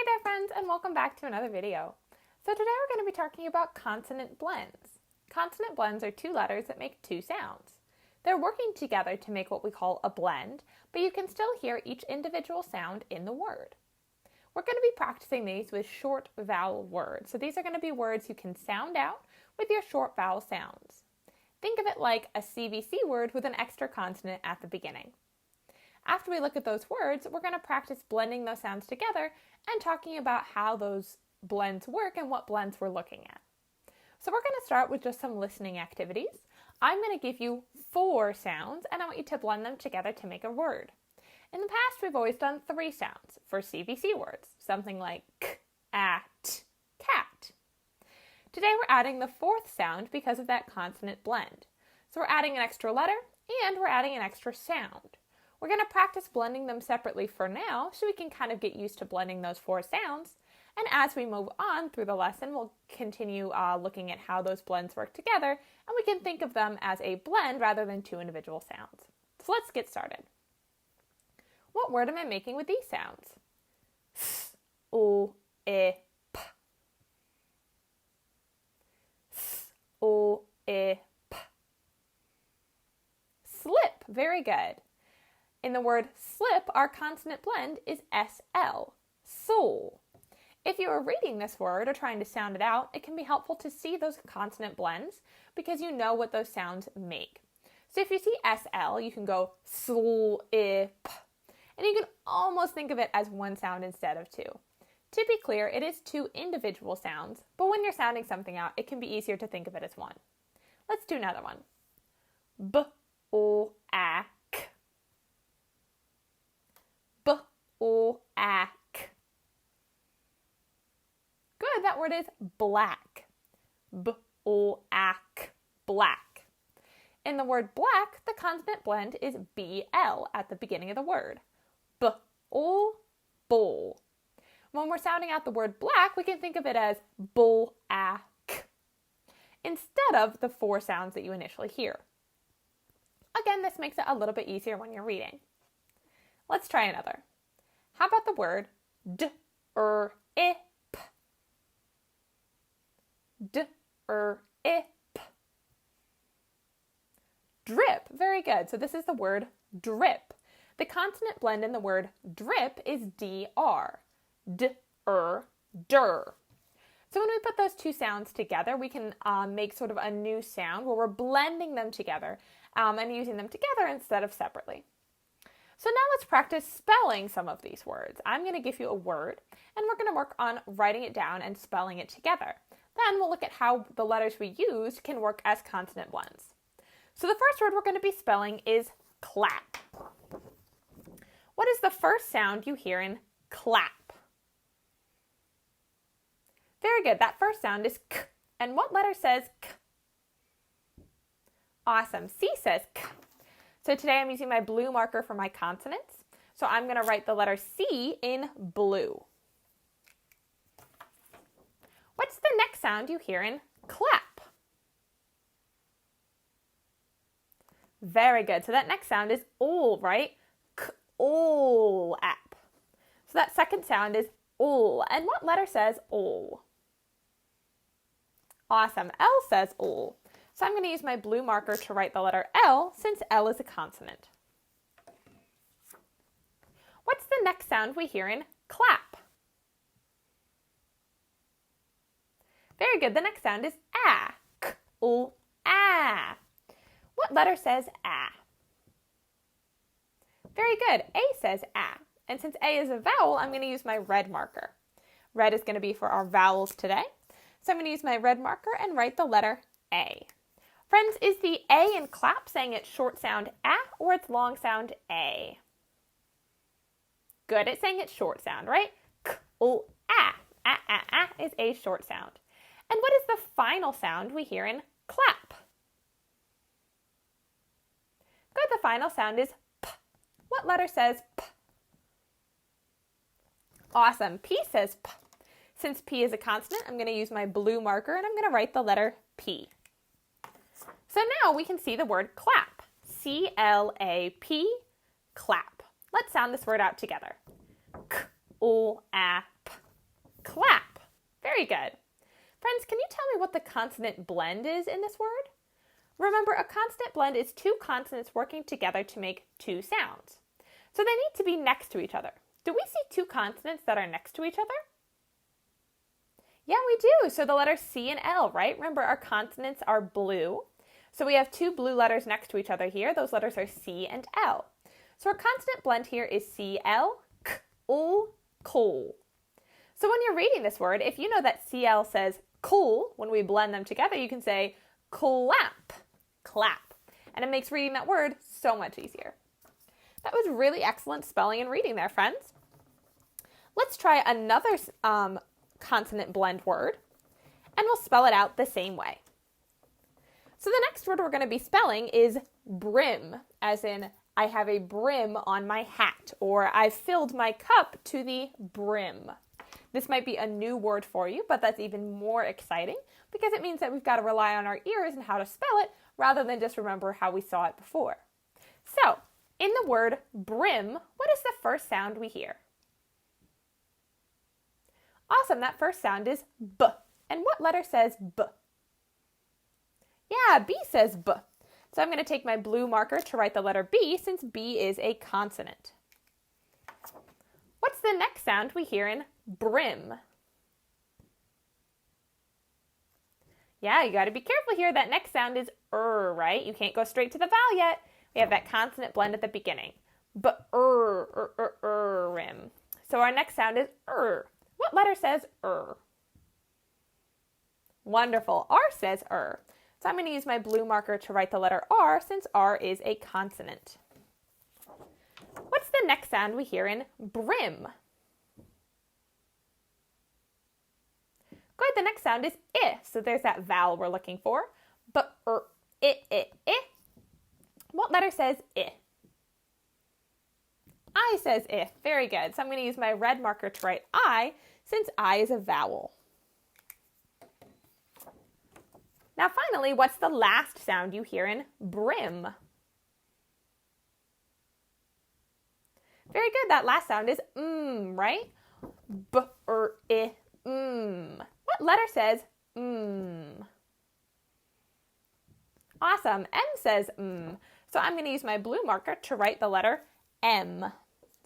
Hey there friends, and welcome back to another video. So today we're going to be talking about consonant blends. Consonant blends are two letters that make two sounds. They're working together to make what we call a blend, but you can still hear each individual sound in the word. We're going to be practicing these with short vowel words. So these are going to be words you can sound out with your short vowel sounds. Think of it like a CVC word with an extra consonant at the beginning. After we look at those words, we're going to practice blending those sounds together and talking about how those blends work and what blends we're looking at. So we're going to start with just some listening activities. I'm going to give you 4 sounds and I want you to blend them together to make a word. In the past, we've always done 3 sounds for CVC words, something like k, at, cat. Today we're adding the 4th sound because of that consonant blend. So we're adding an extra letter and we're adding an extra sound. We're going to practice blending them separately for now so we can kind of get used to blending those 4 sounds. And as we move on through the lesson, we'll continue looking at how those blends work together, and we can think of them as a blend rather than 2 individual sounds. So let's get started. What word am I making with these sounds? S, o, e, p. S, o, e, p. Slip. Very good. In the word slip, our consonant blend is SL, soul. If you are reading this word or trying to sound it out, it can be helpful to see those consonant blends because you know what those sounds make. So if you see SL, you can go sol, I, p, and you can almost think of it as one sound instead of 2. To be clear, it is 2 individual sounds, but when you're sounding something out, it can be easier to think of it as one. Let's do another one. B, o, a, k. B, o, a, k. Good, that word is black. B, o, a, k, black. In the word black, the consonant blend is BL at the beginning of the word. B, o, bowl. When we're sounding out the word black, we can think of it as bull, a, k, instead of the 4 sounds that you initially hear. Again, this makes it a little bit easier when you're reading. Let's try another. How about the word d, I, p? D, I, p. Drip. Very good. So this is the word drip. The consonant blend in the word drip is DR. D, der. So when we put those 2 sounds together, we can make sort of a new sound where we're blending them together and using them together instead of separately. So now let's practice spelling some of these words. I'm going to give you a word and we're going to work on writing it down and spelling it together. Then we'll look at how the letters we used can work as consonant blends. So the first word we're going to be spelling is clap. What is the first sound you hear in clap? Very good. That first sound is k. And what letter says k? Awesome. C says k. So today I'm using my blue marker for my consonants. So I'm going to write the letter C in blue. What's the next sound you hear in clap? Very good. So that next sound is ol, right? K-ol app. So that second sound is ol. And what letter says ol? Awesome. L says ol. So I'm going to use my blue marker to write the letter L since L is a consonant. What's the next sound we hear in clap? Very good. The next sound is a. K-o-a. What letter says a? Very good. A says a. And since A is a vowel, I'm going to use my red marker. Red is going to be for our vowels today. So I'm going to use my red marker and write the letter A. Friends, is the A in clap saying it's short sound A or it's long sound A? Good, it's saying it's short sound, right? K-o-a. A is a short sound. And what is the final sound we hear in clap? Good, the final sound is P. What letter says P? Awesome, P says P. Since P is a consonant, I'm going to use my blue marker and I'm going to write the letter P. So now we can see the word clap. C-L-A-P, clap. Let's sound this word out together. K-o-a-p. Very good. Friends, can you tell me what the consonant blend is in this word? Remember, a consonant blend is two consonants working together to make two sounds. So they need to be next to each other. Do we see two consonants that are next to each other? Yeah, we do. So the letters C and L, right? Remember, our consonants are blue. So we have two blue letters next to each other here. Those letters are C and L. So our consonant blend here is C-L, K-L, cool. So when you're reading this word, if you know that CL says cool, when we blend them together, you can say clap, clap. And it makes reading that word so much easier. That was really excellent spelling and reading there, friends. Let's try another consonant blend word, and we'll spell it out the same way. So the next word we're going to be spelling is brim, as in I have a brim on my hat, or I've filled my cup to the brim. This might be a new word for you, but that's even more exciting because it means that we've got to rely on our ears and how to spell it rather than just remember how we saw it before. So, in the word brim, what is the first sound we hear? Awesome, that first sound is B. And what letter says B? Yeah, B says B. So I'm going to take my blue marker to write the letter B since B is a consonant. What's the next sound we hear in brim? Yeah, you got to be careful here. That next sound is right? You can't go straight to the vowel yet. We have that consonant blend at the beginning. Brim. So our next sound is What letter says Wonderful. R says So I'm going to use my blue marker to write the letter R since R is a consonant. What's the next sound we hear in brim? Good, the next sound is I. So there's that vowel we're looking for. But I. What letter says I? I says I. Very good. So I'm going to use my red marker to write I since I is a vowel. Now finally, what's the last sound you hear in brim? Very good. That last sound is right? B-r-I, What letter says Awesome. M says So I'm going to use my blue marker to write the letter M,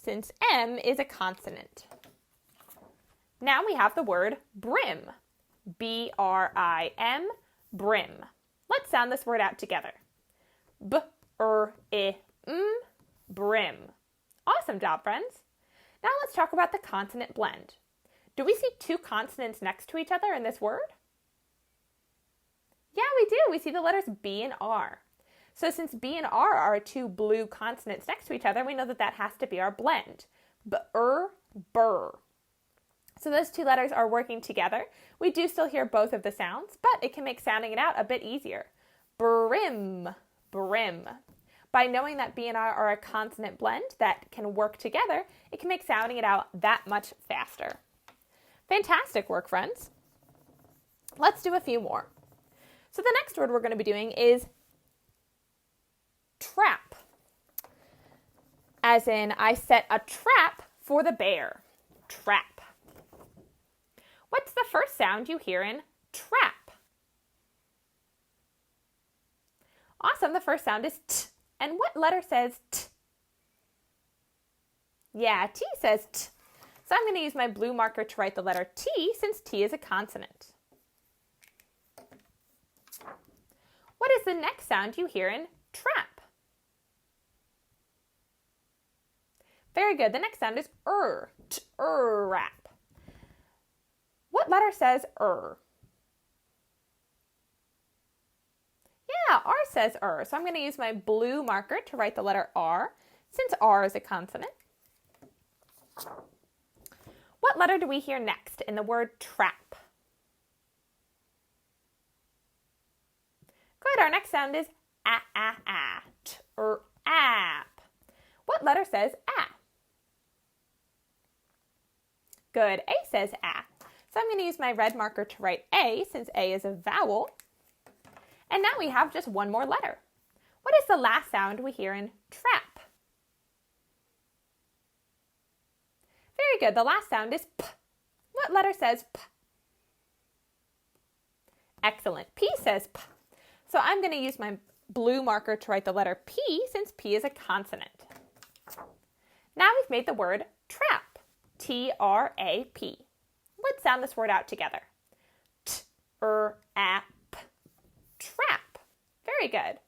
since M is a consonant. Now we have the word brim. B-R-I-M, brim. Let's sound this word out together. B-r-I-m, brim. Awesome job, friends. Now let's talk about the consonant blend. Do we see two consonants next to each other in this word? Yeah, we do. We see the letters B and R. So since B and R are two blue consonants next to each other, we know that that has to be our blend. B-r, burr. So those two letters are working together. We do still hear both of the sounds, but it can make sounding it out a bit easier. Brim, brim. By knowing that B and R are a consonant blend that can work together, it can make sounding it out that much faster. Fantastic work, friends. Let's do a few more. So the next word we're going to be doing is trap. As in, I set a trap for the bear. Trap. What's the first sound you hear in trap? Awesome, the first sound is T. And what letter says T? Yeah, T says T. So I'm going to use my blue marker to write the letter T since T is a consonant. What is the next sound you hear in trap? Very good. The next sound is T-rap. What letter says Yeah, R says So I'm going to use my blue marker to write the letter R, since R is a consonant. What letter do we hear next in the word trap? Good, our next sound is a. T-r-ap. What letter says a? Good, A says a. So I'm going to use my red marker to write A, since A is a vowel. And now we have just one more letter. What is the last sound we hear in trap? Very good. The last sound is P. What letter says P? Excellent. P says P. So I'm going to use my blue marker to write the letter P since P is a consonant. Now we've made the word trap. T-R-A-P. Let's sound this word out together. T-R-A-P. Trap. Very good.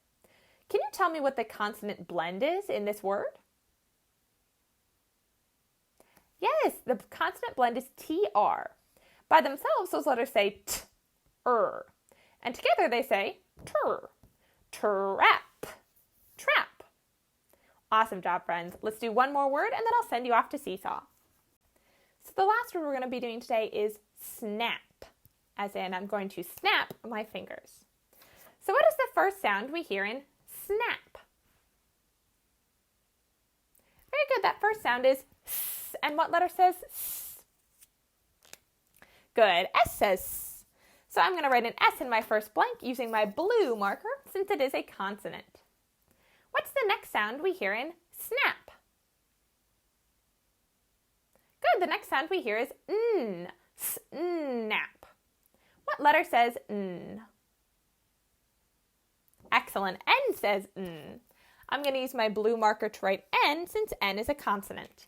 Can you tell me what the consonant blend is in this word? Yes, the consonant blend is T-R. By themselves, those letters say T-R. And together they say Tur. Trap. Trap. Awesome job, friends. Let's do one more word and then I'll send you off to Seesaw. So the last word we're going to be doing today is snap. As in, I'm going to snap my fingers. So what is the first sound we hear in snap? Very good. That first sound is S. And what letter says S? Good. S says S. So I'm going to write an S in my first blank using my blue marker since it is a consonant. What's the next sound we hear in snap? Good. The next sound we hear is N. Snap. What letter says N? Excellent. N says N. I'm going to use my blue marker to write N since N is a consonant.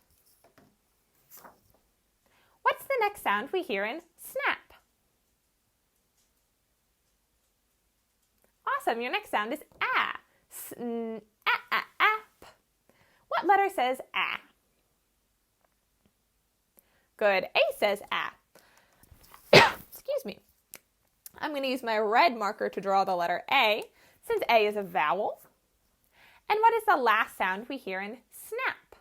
What's the next sound we hear in snap? Awesome. Your next sound is A. Snap. What letter says A? Good. A says A. Excuse me. I'm going to use my red marker to draw the letter A, since A is a vowel. And what is the last sound we hear in snap?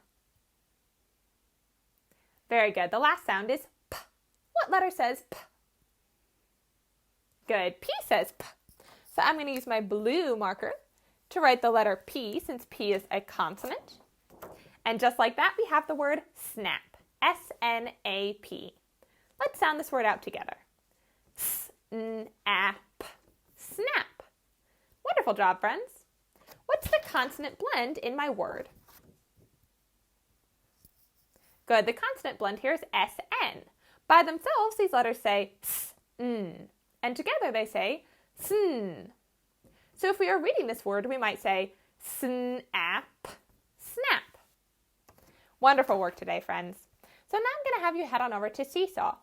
Very good. The last sound is P. What letter says P? Good. P says P. So I'm going to use my blue marker to write the letter P, since P is a consonant. And just like that, we have the word snap. S-N-A-P. Let's sound this word out together. Snap. Snap. Wonderful job, friends. What's the consonant blend in my word? Good. The consonant blend here is S-N. By themselves, these letters say S-N. And together they say sn. So if we are reading this word, we might say snap, snap. Wonderful work today, friends. So now I'm going to have you head on over to Seesaw.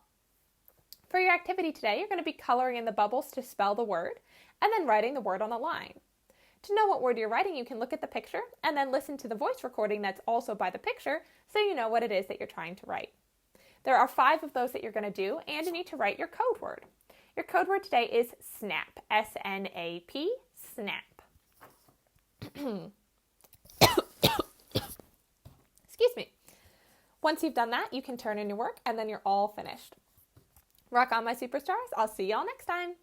For your activity today, you're going to be coloring in the bubbles to spell the word and then writing the word on a line. To know what word you're writing, you can look at the picture and then listen to the voice recording that's also by the picture so you know what it is that you're trying to write. There are 5 of those that you're going to do, and you need to write your code word. Your code word today is snap. S-N-A-P, snap. Excuse me. Once you've done that, you can turn in your work and then you're all finished. Rock on, my superstars. I'll see y'all next time.